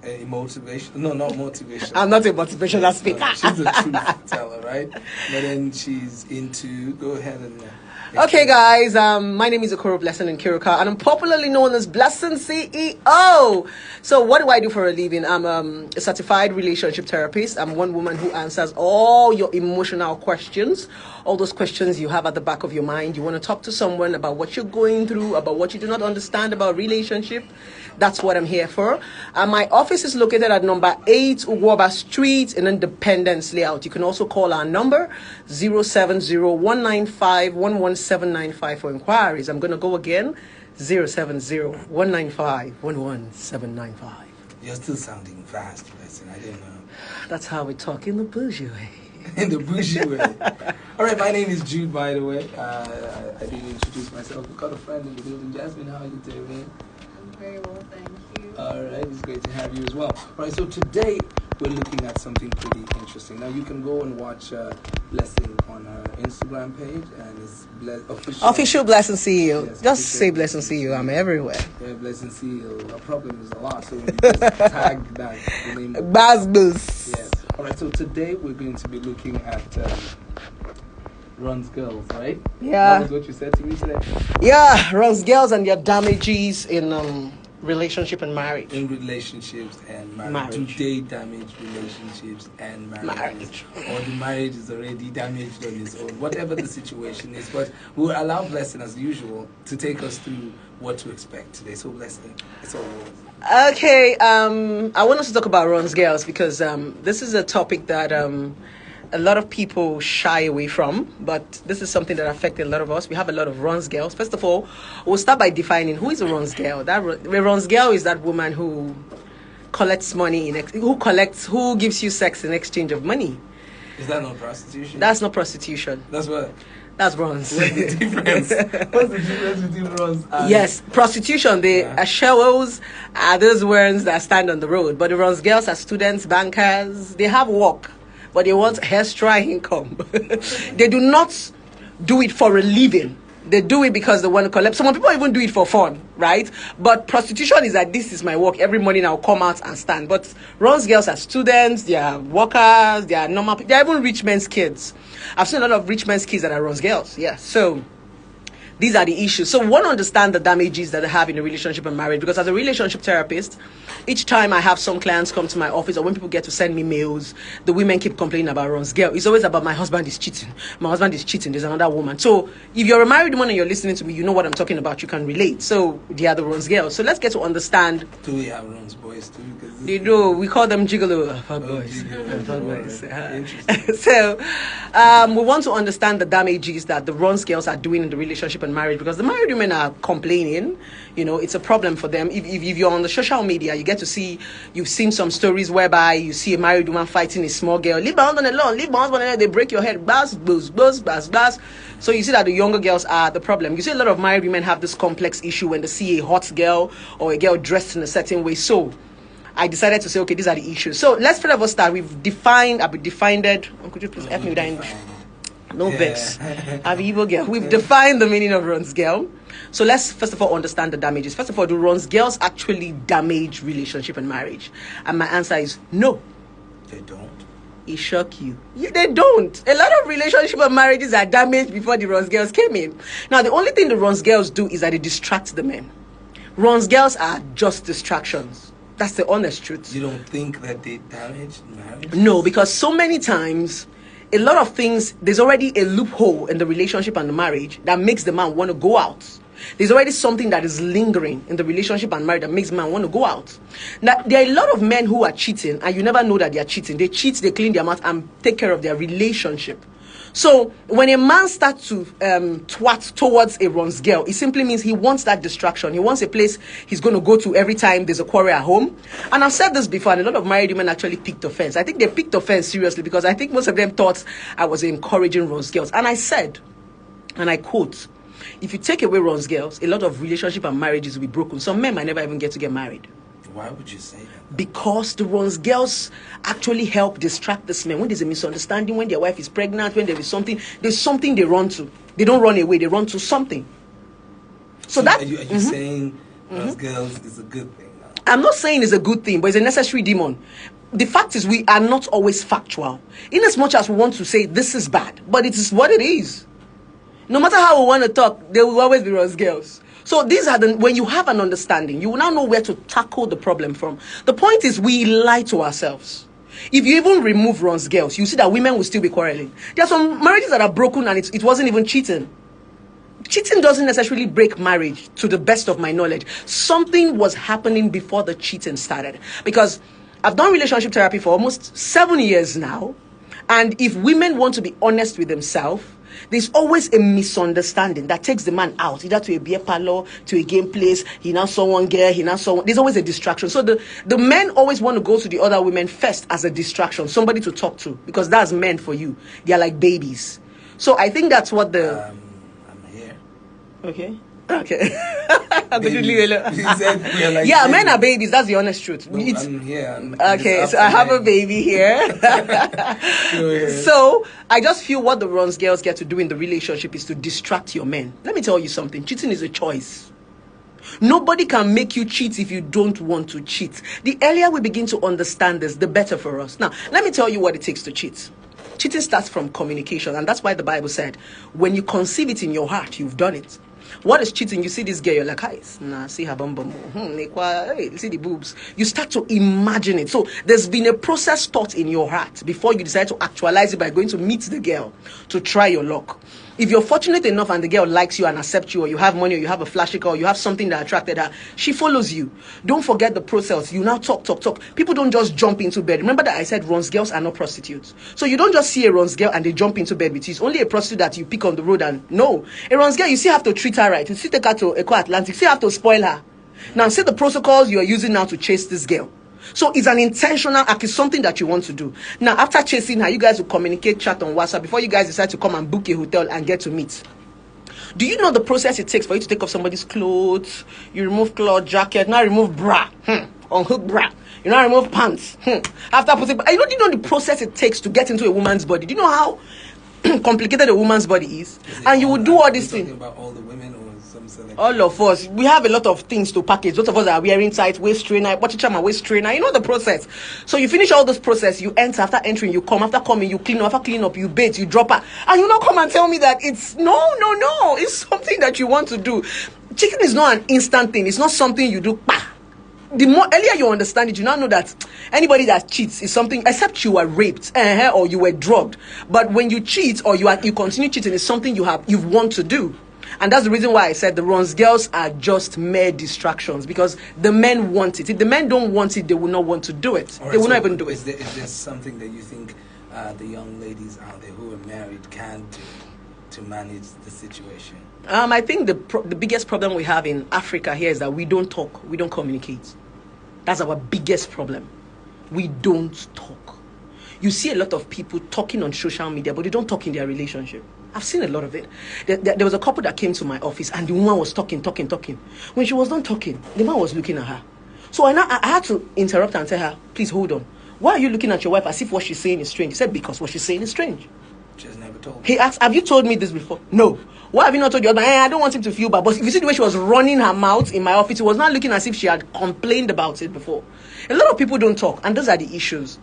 A motivation? No, not motivation. I'm not a motivational speaker. No, she's a truth teller, right? But then she's into. Go ahead and. Okay, guys. My name is Okoro Blessing Nkiruka, and I'm popularly known as Blessing CEO. So, what do I do for a living? I'm a certified relationship therapist. I'm one woman who answers all your emotional questions, all those questions you have at the back of your mind. You want to talk to someone about what you're going through, about what you do not understand about relationship. That's what I'm here for. My office is located at number 8 Uwoba Street in Independence Layout. You can also call our number 070-195-11795 for inquiries. I'm going to go again, 070-195-11795. You're still sounding fast, Blessing. I didn't know. That's how we talk in the bougie way. In the bougie way. All right, my name is Jude, by the way. I didn't introduce myself. We've got a friend in the building. Jasmine, how are you doing? Very well, thank you. All right, it's great to have you as well. All right, so today we're looking at something pretty interesting. Now, you can go and watch Blessing on her Instagram page, and it's official Blessing CEO. Yes, just say Blessing CEO. I'm everywhere. Yeah, Blessing CEO. Our problem is a lot, so we just tag that. The name Buzz. Yes. All right, so today we're going to be looking at Ron's girls, right? Yeah. That was what you said to me today. Yeah, Ron's girls and their damages in relationship and marriage. In relationships and marriage. Do they damage relationships and marriage? Or the marriage is already damaged on its own? Whatever the situation is. But we'll allow Blessing, as usual, to take us through what to expect today. So, Blessing, it's all yours. Okay, I want us to talk about Ron's girls because this is a topic that a lot of people shy away from, but this is something that affects a lot of us. We have a lot of Ron's girls. First of all, we'll start by defining who is a Ron's girl. Ron's girl is that woman who collects money, who gives you sex in exchange of money. Is that not prostitution? That's not prostitution. That's what? That's Ron's. What's the difference? What's the difference between Ron's and... Yes, prostitution. The Ashewos are those ones that stand on the road, but the Ron's girls are students, bankers. They have work, but they want extra income. They do not do it for a living. They do it because they want to collect. Some people even do it for fun, right? But prostitution is that this is my work. Every morning I'll come out and stand. But Ron's girls are students, they are workers, they are normal people. They are even rich men's kids. I've seen a lot of rich men's kids that are Ron's girls. Yeah, so these are the issues. So we want to understand the damages that they have in a relationship and marriage, because as a relationship therapist, each time I have some clients come to my office or when people get to send me mails, the women keep complaining about Ron's girl. It's always about my husband is cheating. My husband is cheating. There's another woman. So if you're a married woman and you're listening to me, you know what I'm talking about. You can relate. So they are the Ron's girls. So let's get to understand. Do we have Ron's boys too? They do. We call them gigolo boys. Interesting. So we want to understand the damages that the Ron's girls are doing in the relationship and marriage, because the married women are complaining. You know, it's a problem for them. If you're on the social media, you get to see, you've seen some stories whereby you see a married woman fighting a small girl. Leave my husband alone. Leave my husband alone. They break your head. Buzz, buzz, buzz, buzz, buzz. So you see that the younger girls are the problem. You see a lot of married women have this complex issue when they see a hot girl or a girl dressed in a certain way. So I decided to say, okay, these are the issues. So let's first of all start. I've defined it. Could you please help me with that English? No vex. I'm an evil girl. We've defined the meaning of Ron's girl. So let's first of all understand the damages. First of all, do Ron's girls actually damage relationship and marriage? And my answer is no. They don't. It shock you. They don't. A lot of relationship and marriages are damaged before the Ron's girls came in. Now, the only thing the Ron's girls do is that they distract the men. Ron's girls are just distractions. That's the honest truth. You don't think that they damage marriage? No, because so many times, a lot of things, there's already a loophole in the relationship and the marriage that makes the man want to go out. There's already something that is lingering in the relationship and marriage that makes man want to go out. Now, there are a lot of men who are cheating, and you never know that they are cheating. They cheat, they clean their mouth, and take care of their relationship. So when a man starts to twat towards a Ron's girl, it simply means he wants that distraction. He wants a place he's going to go to every time there's a quarrel at home. And I've said this before, and a lot of married women actually picked offense. I think they picked offense seriously, because I think most of them thought I was encouraging Ron's girls. And I said, and I quote, if you take away Ron's girls, a lot of relationship and marriages will be broken. Some men might never even get to get married. Why would you say that? Because the Ron's girls actually help distract this man. When there's a misunderstanding, when their wife is pregnant, when there's something they run to. They don't run away, they run to something. So that... Are you saying Ron's girls is a good thing now? I'm not saying it's a good thing, but it's a necessary demon. The fact is, we are not always factual. In as much as we want to say this is bad, but it is what it is. No matter how we want to talk, there will always be Ross girls. So these are when you have an understanding, you will now know where to tackle the problem from. The point is, we lie to ourselves. If you even remove Ron's girls, you see that women will still be quarreling. There are some marriages that are broken and it wasn't even cheating. Cheating doesn't necessarily break marriage, to the best of my knowledge. Something was happening before the cheating started. Because I've done relationship therapy for almost 7 years now. And if women want to be honest with themselves, there's always a misunderstanding that takes the man out, either to a beer parlor, to a game place. He now saw one girl, there's always a distraction. So the men always want to go to the other women first as a distraction, somebody to talk to, because that's men for you. They are like babies. So I think that's what I'm here. Okay. Yeah, men are babies. That's the honest truth. No, I'm here. Okay, so I have a baby here. So I just feel what the Ron's girls get to do in the relationship is to distract your men. Let me tell you something. Cheating is a choice. Nobody can make you cheat if you don't want to cheat. The earlier we begin to understand this, the better for us. Now, let me tell you what it takes to cheat. Cheating starts from communication, and that's why the Bible said, when you conceive it in your heart, you've done it. What is cheating? You see this girl, you're like, hi, nah, see her bum bum. Hey, see the boobs. You start to imagine it. So there's been a process thought in your heart before you decide to actualize it by going to meet the girl to try your luck. If you're fortunate enough and the girl likes you and accepts you, or you have money, or you have a flashy car, or you have something that attracted her, she follows you. Don't forget the process. You now talk. People don't just jump into bed. Remember that I said Ron's girls are not prostitutes. So you don't just see a Ron's girl and they jump into bed with you. It's only a prostitute that you pick on the road and no. A Ron's girl, you still have to treat her right. You still take her to Eco Atlantic. You still have to spoil her. Now see the protocols you are using now to chase this girl. So it's an intentional act. It's something that you want to do. Now, after chasing her, you guys will communicate, chat on WhatsApp before you guys decide to come and book a hotel and get to meet. Do you know the process it takes for you to take off somebody's clothes? You remove cloth, jacket, now remove bra. Unhook bra. You now remove pants. After putting, you know the process it takes to get into a woman's body. Do you know how complicated a woman's body is? And you will do all these things. About all the women or some select? All of us, we have a lot of things to package. Those of us are wearing tight waist trainer, my waist trainer. You know the process. So you finish all this process, you enter. After entering, you come. After coming, you clean up. After clean up, you bathe, you drop her, and you not come and tell me that it's no. It's something that you want to do. Chicken is not an instant thing. It's not something you do. The more earlier you understand it, you now know that anybody that cheats is something, except you were raped or you were drugged. But when you cheat or you continue cheating, it's something you want to do. And that's the reason why I said the Ron's girls are just mere distractions, because the men want it. If the men don't want it, they will not want to do it. Right, they will not even do it. Is there something that you think the young ladies out there who are married can do to manage the situation? I think the biggest problem we have in Africa here is that we don't talk, we don't communicate. That's our biggest problem. We don't talk. You see a lot of people talking on social media, but they don't talk in their relationship. I've seen a lot of it. There was a couple that came to my office and the woman was talking. When she was done talking, the man was looking at her. So I had to interrupt and tell her, please hold on. Why are you looking at your wife as if what she's saying is strange? He said, because what she's saying is strange. She has never told me. He asked, have you told me this before? No. Why have you not told your husband? I don't want him to feel bad. But if you see the way she was running her mouth in my office, it was not looking as if she had complained about it before. A lot of people don't talk, and those are the issues.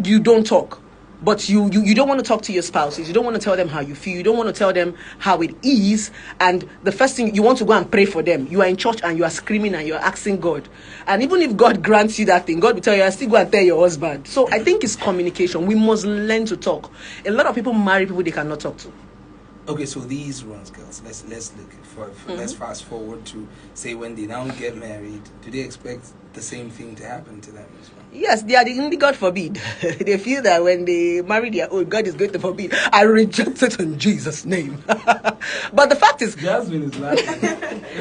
You don't talk. But you don't want to talk to your spouses. You don't want to tell them how you feel. You don't want to tell them how it is. And the first thing, you want to go and pray for them. You are in church and you are screaming and you are asking God. And even if God grants you that thing, God will tell you, I still go and tell your husband. So I think it's communication. We must learn to talk. A lot of people marry people they cannot talk to. Okay, so these Ron's girls, let's look let's fast forward to say when they now get married. Do they expect the same thing to happen to them as well? Yes, they are the God forbid. They feel that when they marry their own, God is going to forbid. I reject it in Jesus' name. But the fact is, Jasmine is laughing.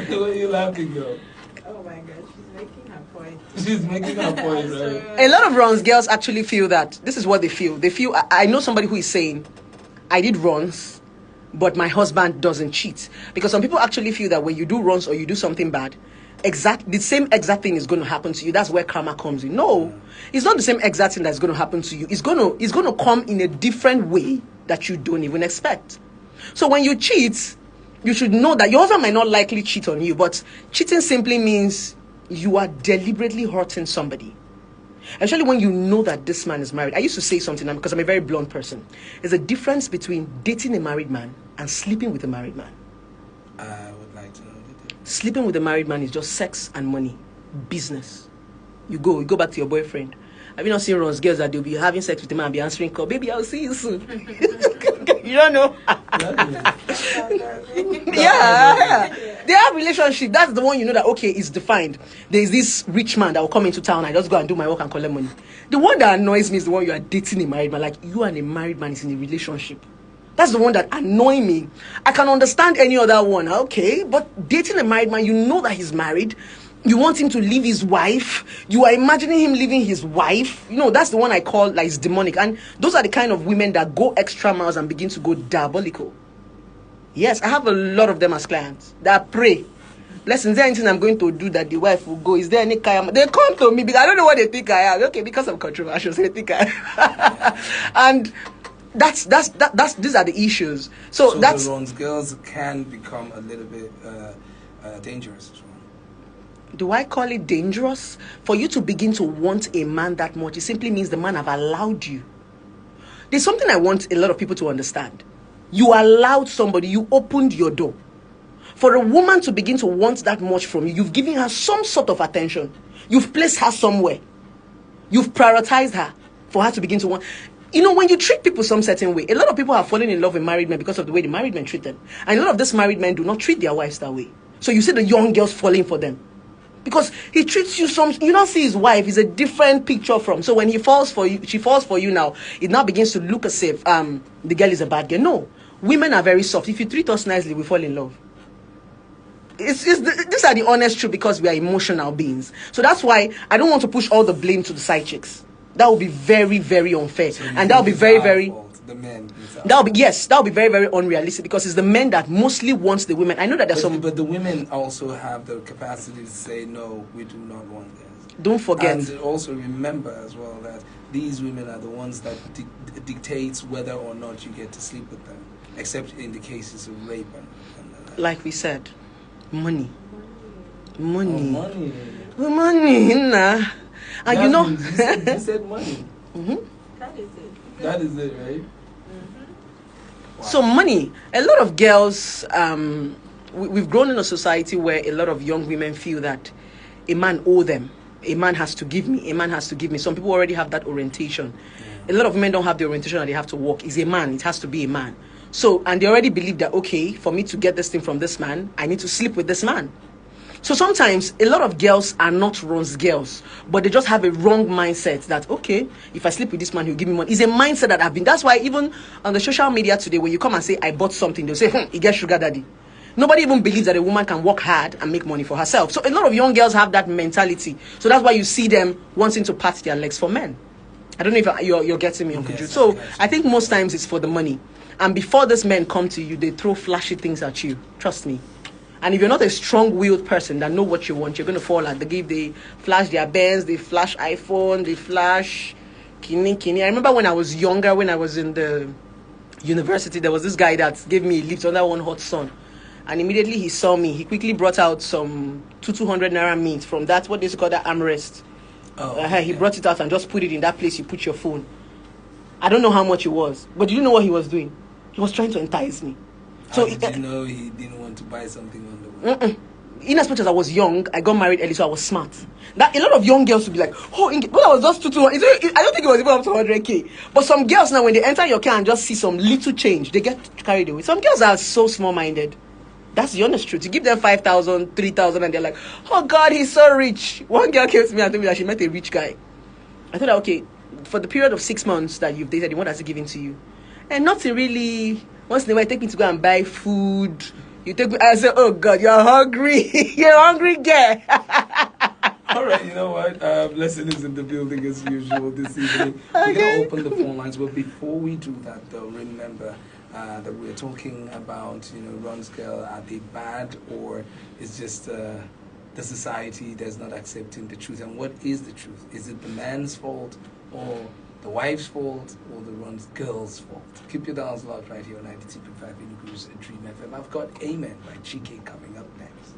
Why are you laughing, girl? Oh my God, she's making her point. She's making her point, right? A lot of Ron's girls actually feel that this is what they feel. They feel, I know somebody who is saying, I did Ron's, but my husband doesn't cheat. Because some people actually feel that when you do Ron's or you do something bad, the same exact thing is going to happen to you. That's where karma comes in. No, it's not the same exact thing that's going to happen to you. It's going to come in a different way that you don't even expect. So when you cheat, you should know that your husband might not likely cheat on you, but cheating simply means you are deliberately hurting somebody. Especially when you know that this man is married. I used to say something, because I'm a very blunt person. There's a difference between dating a married man and sleeping with a married man. I would like to know the difference. Sleeping with a married man is just sex and money. Business. You go back to your boyfriend. Have you not seen Ron's girls that they'll be having sex with him and be answering call? Baby, I'll see you soon. You don't know? Yeah. They have relationship. That's the one you know that, okay, it's defined. There's this rich man that will come into town. I just go and do my work and collect money. The one that annoys me is the one you are dating a married man. Like, you and a married man is in a relationship. That's the one that annoys me. I can understand any other one, okay? But dating a married man, you know that he's married. You want him to leave his wife. You are imagining him leaving his wife. You know, that's the one I call, like, it's demonic. And those are the kind of women that go extra miles and begin to go diabolical. Yes, I have a lot of them as clients that pray. Listen, is there anything I'm going to do that the wife will go? Is there any kaya? They come to me because I don't know what they think I am. Okay, because I'm controversial, so they think I am. And these are the issues. So that's the Ron's girls can become a little bit dangerous as well. Do I call it dangerous? For you to begin to want a man that much, it simply means the man have allowed you. There's something I want a lot of people to understand. You allowed somebody, you opened your door. For a woman to begin to want that much from you, you've given her some sort of attention. You've placed her somewhere. You've prioritized her for her to begin to want. You know, when you treat people some certain way, a lot of people have fallen in love with married men because of the way the married men treat them. And a lot of these married men do not treat their wives that way. So you see the young girls falling for them. Because he treats you you don't see his wife is a different picture from. So when he falls for you, she falls for you now, it now begins to look as if the girl is a bad girl. No. Women are very soft. If you treat us nicely, we fall in love. These are the honest truth, because we are emotional beings. So that's why I don't want to push all the blame to the side chicks. That would be very, very unfair. So and that would be very, very... The men. That would be very, very unrealistic, because it's the men that mostly wants the women. I know that there's But the women also have the capacity to say, no, we do not want this. Don't forget. And also remember as well that these women are the ones that dictates whether or not you get to sleep with them, except in the cases of rape and like we said, money. Oh, money. Money, nah. And you know... you said money. Mm-hmm. That is it. That is it, right? Mm-hmm. Wow. So money. A lot of girls, we've grown in a society where a lot of young women feel that a man owes them. A man has to give me. A man has to give me. Some people already have that orientation. Yeah. A lot of men don't have the orientation that they have to walk. It's a man. It has to be a man. So, and they already believe that, okay, for me to get this thing from this man, I need to sleep with this man. So sometimes a lot of girls are not Ron's girls, but they just have a wrong mindset that, okay, if I sleep with this man, he'll give me money. It's a mindset that that's why even on the social media today, when you come and say, I bought something, they'll say, he gets sugar daddy. Nobody even believes that a woman can work hard and make money for herself. So a lot of young girls have that mentality. So that's why you see them wanting to pat their legs for men. I don't know if you're getting me, Uncle Jude. So I think most times it's for the money. And before these men come to you, they throw flashy things at you. Trust me. And if you're not a strong-willed person that know what you want, you're going to fall at. They flash their Benz, they flash iPhone, they flash kini. I remember when I was younger, when I was in the university, there was this guy that gave me a lift under one hot sun. And immediately he saw me. He quickly brought out some 200 naira mint from that, what they call that armrest. He brought it out and just put it in that place you put your phone. I don't know how much it was. But do you know what he was doing? He was trying to entice me. So did you know he didn't want to buy something on the way? In as much as I was young, I got married early, so I was smart. That a lot of young girls would be like, oh, when I was just 200, I don't think it was even up to 100k. But some girls now, when they enter your car and just see some little change, they get carried away. Some girls are so small-minded. That's the honest truth. You give them 5,000, 3,000, and they're like, oh God, he's so rich. One girl came to me and told me that she met a rich guy. I thought, okay, for the period of 6 months that you've dated, what has he given to you? And nothing really. Once in a while, take me to go and buy food. You take me, I say, oh God, you're hungry. You're hungry girl. All right, you know what? Blessing is in the building as usual this evening. We're going to open the phone lines, but before we do that, though, remember that we're talking about, Ron's girl. Are they bad, or is just the society that's not accepting the truth? And what is the truth? Is it the man's fault, or the wife's fault, or the Ron's girl's fault? Keep your dials locked right here on 92.5 Enugu's Dream FM. I've got Amen by Chike coming up next.